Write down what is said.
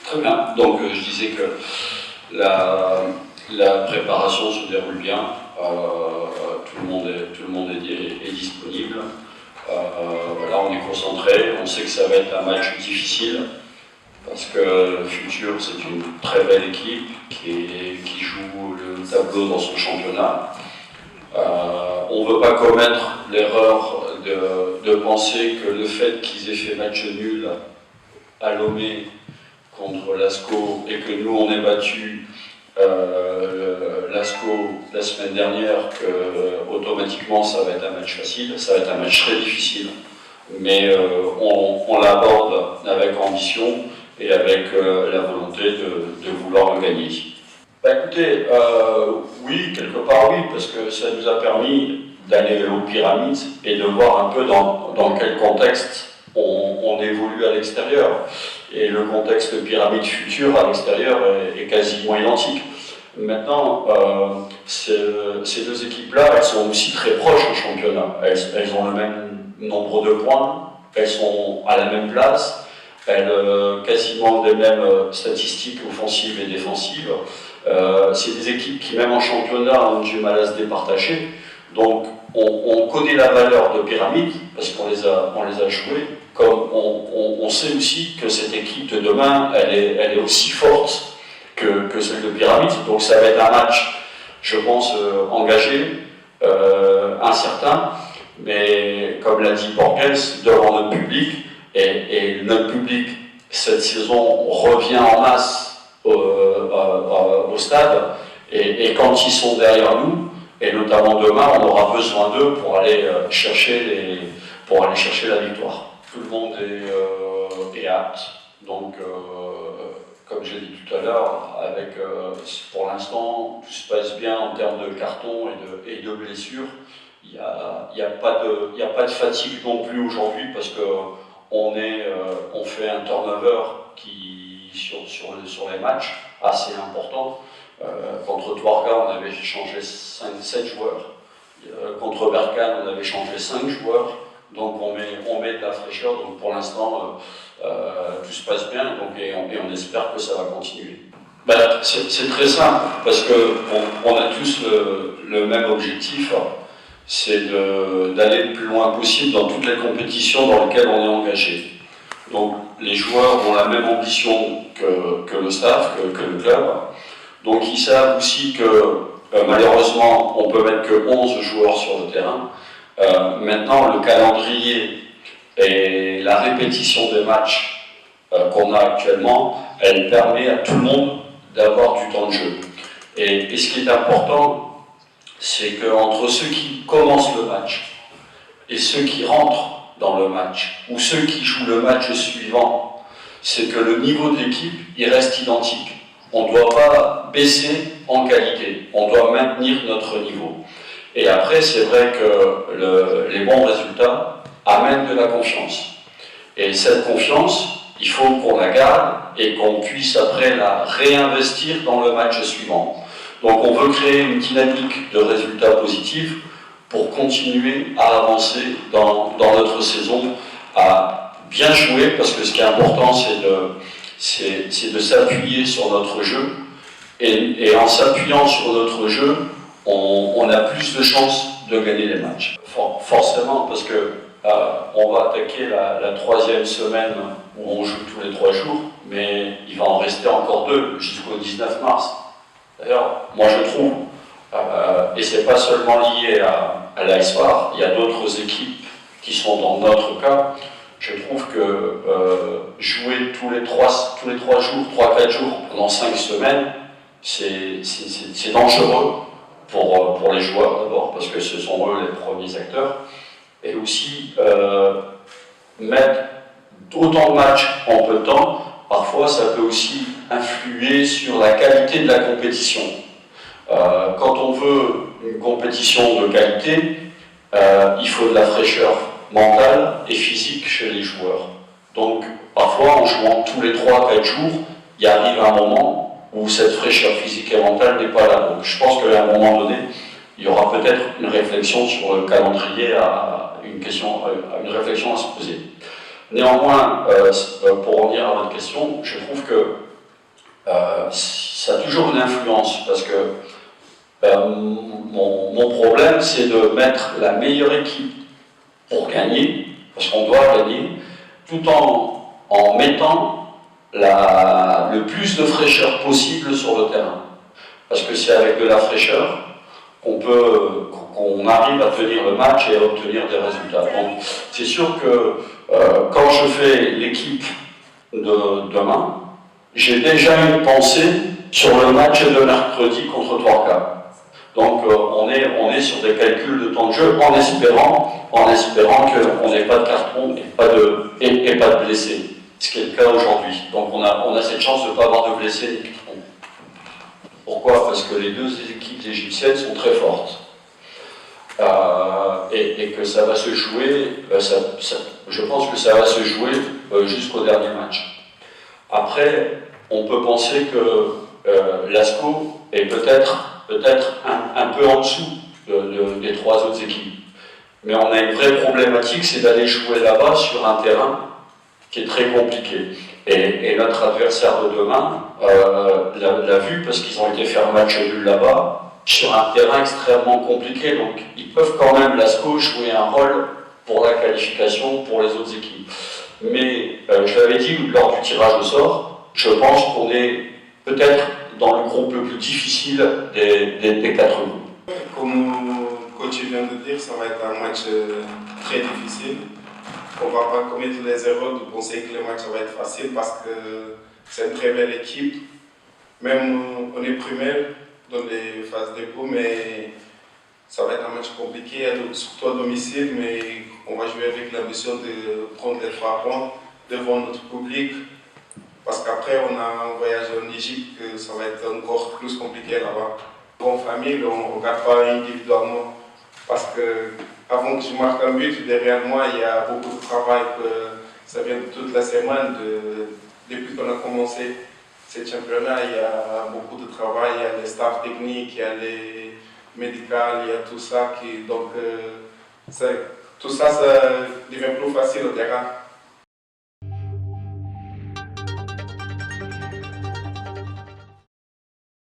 Très bien. Donc je disais que la préparation se déroule bien. Tout le monde est disponible. Voilà, on est concentré. On sait que ça va être un match difficile parce que Futur, c'est une très belle équipe qui joue le tableau dans son championnat. On ne veut pas commettre l'erreur de penser que le fait qu'ils aient fait match nul à Lomé contre l'ASCO et que nous on ait battu l'ASCO la semaine dernière, que automatiquement ça va être un match facile, ça va être un match très difficile, mais on l'aborde avec ambition et avec la volonté de vouloir le gagner. Bah écoutez, oui, quelque part oui, parce que ça nous a permis d'aller aux pyramides et de voir un peu dans quel contexte on évolue à l'extérieur. Et le contexte pyramide future à l'extérieur est quasiment identique. Maintenant, ces deux équipes-là, elles sont aussi très proches au championnat. Elles ont le même nombre de points, elles sont à la même place, elles ont quasiment les mêmes statistiques offensives et défensives. C'est des équipes qui, même en championnat, ont du mal à se départager. Donc, on connaît la valeur de pyramide, parce qu'on les a jouées, comme on sait aussi que cette équipe de demain, elle est aussi forte que celle de pyramide. Donc ça va être un match, je pense, engagé, incertain, mais comme l'a dit Borges, devant notre public, et notre public, cette saison, revient en masse au stade, et quand ils sont derrière nous, et notamment demain, on aura besoin d'eux pour aller chercher la victoire. Tout le monde est apte, donc comme j'ai dit tout à l'heure, pour l'instant, tout se passe bien en termes de cartons et de blessures. Il n'y a pas de fatigue non plus aujourd'hui, parce qu'on fait un turnover sur les matchs assez important. Contre Touarga, on avait changé 7 joueurs. Contre Berkane, on avait changé 5 joueurs. Donc on met de la fraîcheur. Donc pour l'instant, tout se passe bien. Et on espère que ça va continuer. C'est très simple, parce qu'on a tous le même objectif. C'est d'aller le plus loin possible dans toutes les compétitions dans lesquelles on est engagé. Donc les joueurs ont la même ambition que le staff, que le club. Donc ils savent aussi que malheureusement on peut mettre que 11 joueurs sur le terrain. Maintenant le calendrier et la répétition des matchs qu'on a actuellement, elle permet à tout le monde d'avoir du temps de jeu. Et ce qui est important, c'est qu'entre ceux qui commencent le match et ceux qui rentrent dans le match, ou ceux qui jouent le match suivant, c'est que le niveau de l'équipe, il reste identique. On ne doit pas baisser en qualité, on doit maintenir notre niveau. Et après, c'est vrai que les bons résultats amènent de la confiance. Et cette confiance, il faut qu'on la garde et qu'on puisse après la réinvestir dans le match suivant. Donc on veut créer une dynamique de résultats positifs pour continuer à avancer dans notre saison, à bien jouer, parce que ce qui est important, c'est de s'appuyer sur notre jeu, et en s'appuyant sur notre jeu, on a plus de chances de gagner les matchs. Forcément, parce que on va attaquer la 3e semaine où on joue tous les 3 jours, mais il va en rester encore 2 jusqu'au 19 mars. D'ailleurs, moi je trouve, et c'est pas seulement lié à l'ASFAR, il y a d'autres équipes qui sont dans notre cas. Je trouve que jouer tous les 3 jours, 3-4 jours pendant 5 semaines, c'est dangereux pour les joueurs d'abord, parce que ce sont eux les premiers acteurs, et aussi mettre autant de matchs en peu de temps, parfois ça peut aussi influer sur la qualité de la compétition. Quand on veut une compétition de qualité, il faut de la fraîcheur mentale et physique chez les joueurs. Donc parfois en jouant tous les 3-4 jours, il arrive un moment où cette fraîcheur physique et mentale n'est pas là. Donc je pense qu'à un moment donné, il y aura peut-être une réflexion sur le calendrier, une réflexion à se poser. Néanmoins, pour revenir à votre question, je trouve que ça a toujours une influence, parce que mon problème, c'est de mettre la meilleure équipe pour gagner, parce qu'on doit gagner, tout en mettant le plus de fraîcheur possible sur le terrain. Parce que c'est avec de la fraîcheur qu'on arrive à tenir le match et à obtenir des résultats. Donc c'est sûr que quand je fais l'équipe de demain, j'ai déjà une pensée sur le match de mercredi contre Torca. Donc on est sur des calculs de temps de jeu en espérant qu'on n'ait pas de carton et pas de blessés, ce qui est le cas aujourd'hui. Donc on a cette chance de ne pas avoir de blessés ni de cartons. Pourquoi? Parce que les deux équipes égyptiennes sont très fortes. Et que ça va se jouer, je pense que ça va se jouer jusqu'au dernier match. Après, on peut penser que l'ASCO est peut-être un peu en dessous des trois autres équipes. Mais on a une vraie problématique, c'est d'aller jouer là-bas sur un terrain qui est très compliqué. Et notre adversaire de demain l'a vu parce qu'ils ont été faire match nul là-bas, sur un terrain extrêmement compliqué. Donc ils peuvent quand même, l'ASCO, jouer un rôle pour la qualification pour les autres équipes. Mais je l'avais dit lors du tirage au sort, je pense qu'on est peut-être dans le groupe le plus difficile des quatre groupes. Comme coach vient de dire, ça va être un match très difficile. On ne va pas commettre les erreurs de penser que le match va être facile parce que c'est une très belle équipe. Même on est primaire dans les phases de poule, mais ça va être un match compliqué, surtout à domicile, mais on va jouer avec l'ambition de prendre les 3 points devant notre public. Parce qu'après, on a un voyage en Égypte, que ça va être encore plus compliqué là-bas. En famille, on ne regarde pas individuellement. Parce que avant que je marque un but, derrière moi, il y a beaucoup de travail. Ça vient de toute la semaine, depuis qu'on a commencé ce championnat. Il y a beaucoup de travail, il y a les staffs techniques, il y a les médicaux, il y a tout ça. Donc, tout ça, ça devient plus facile au terrain.